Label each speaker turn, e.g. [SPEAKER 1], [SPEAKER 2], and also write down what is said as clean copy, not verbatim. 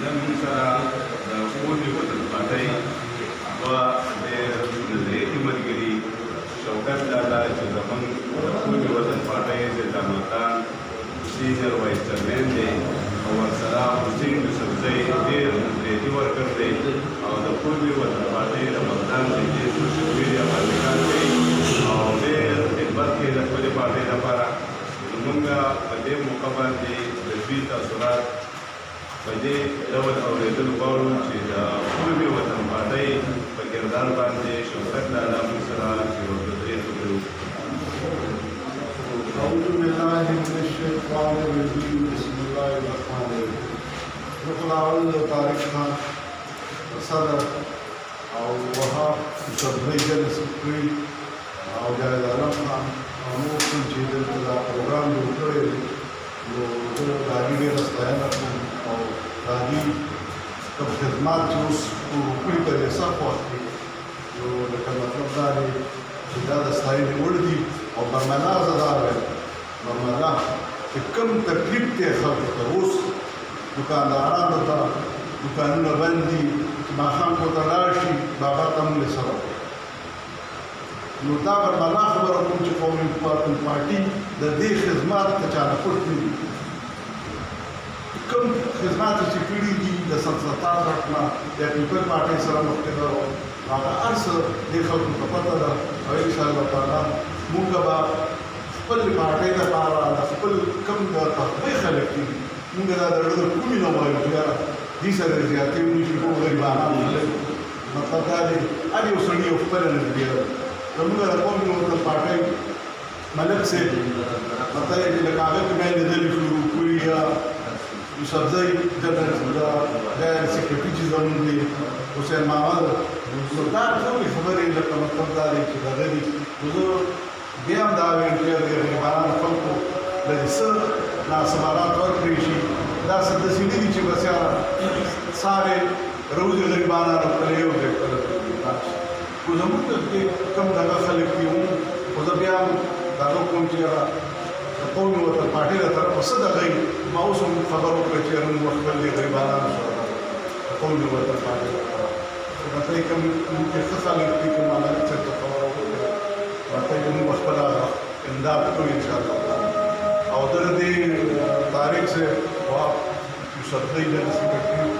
[SPEAKER 1] نن سره د قومي وطن پارټۍ دوه ډېر نظریاتي ملګري شوکت لالا چې زموږ د قومي وطن پارټۍ د دامتان سینیئر وایس چیرمین دی او ورسره حسین یوسفزی ډېر نظریاتي ورکر دی او د قومي وطن پارټۍ د مقدام دی سوشل میډیا باندې کار کوي او ډېر خدمت کوي د خپلې پارټۍ لپاره زموږ په دې موقع باندې د دوی تاثرات په دې ډول اورېدل غواړو چې د قومي وطن پارټۍ په کردار باندې شوکت لالا موږ سره یو درې خبرې
[SPEAKER 2] أعوذ بالله من الشيطان الرجيم بسم الله الرحمن الرحيم رکن اول طارق خان صدر او وهاب صدري جنرال سکرټري او جاوید عالم خان او نور کوم چې دلته دا پروګرام جوړ کړی دی نو زه د هغې ډېره ستاینه کوم او د هغې کوم خدمات چې اوس وکړي په دې سخت وخت کې نو لکه مطلب دا دی چې دا د ستاینې وړ دي او برمنازه دا ویل برمنا چې کوم تکلیف دی خلکو ته اوس دوکاندارانو ته دوکانونه بند دي چې ماښام کوته لاړ شي بابا ته موږ سره نو دا برمنا خبره کوم چې قومي وطن پارټي د دې خدمات ته چا نه پټ نه دي کوم خدمات چې کړي دي د سلسلتان رټنه یا پیپل پارټۍ سره مخکې هغه هر څه دې خلکو ته پته ده او انشاءالله تعالی موږ به خپل پارټۍ لپاره د خپل کوم د تخبې خلک دي موږ دا د زړه کومې نه وایو چې یاره دې سره زیاتې ونشي کوم غریبانان خلک مطلب دا دی هر یو سړي یو خپله نظریه ده زموږ د قومي وطن پارټۍ ملک صاحب مطلب یې چې لکه هغه کې بیا لیدلې شروع کړي یا یوسفزی جنرال سکرټري چې زموږ دی حسین محمد نو دا ټولې خبرې لکه مطلب دا دی چې دغه دي نو زه بیا هم دا وایم چې د غریبانو خلکو لږ څه ناسمارات ورکړی شي داسې داسې نه دي چې بس یاره سارې روزي غریبانو خپل یو ځای کړی خو زموږ کې کوم دغه خلک دي خو زه بیا هم دغه کوم چې یاره د قومي وطن پارټۍ له طرفه څه دغه ما اوس هم خبر وکړه چې یاره موږ خپل دې غریبانانو سره د قومي وطن پارټۍ لپاره پارټۍ کوم چې ښه خلک دي کوم هغه څه ته خبره وکړه پارټۍ به موږ خپله امداد کوو انشاءالله او د دې طارق صاحب وهاب یوسفزی جنرال سکرټري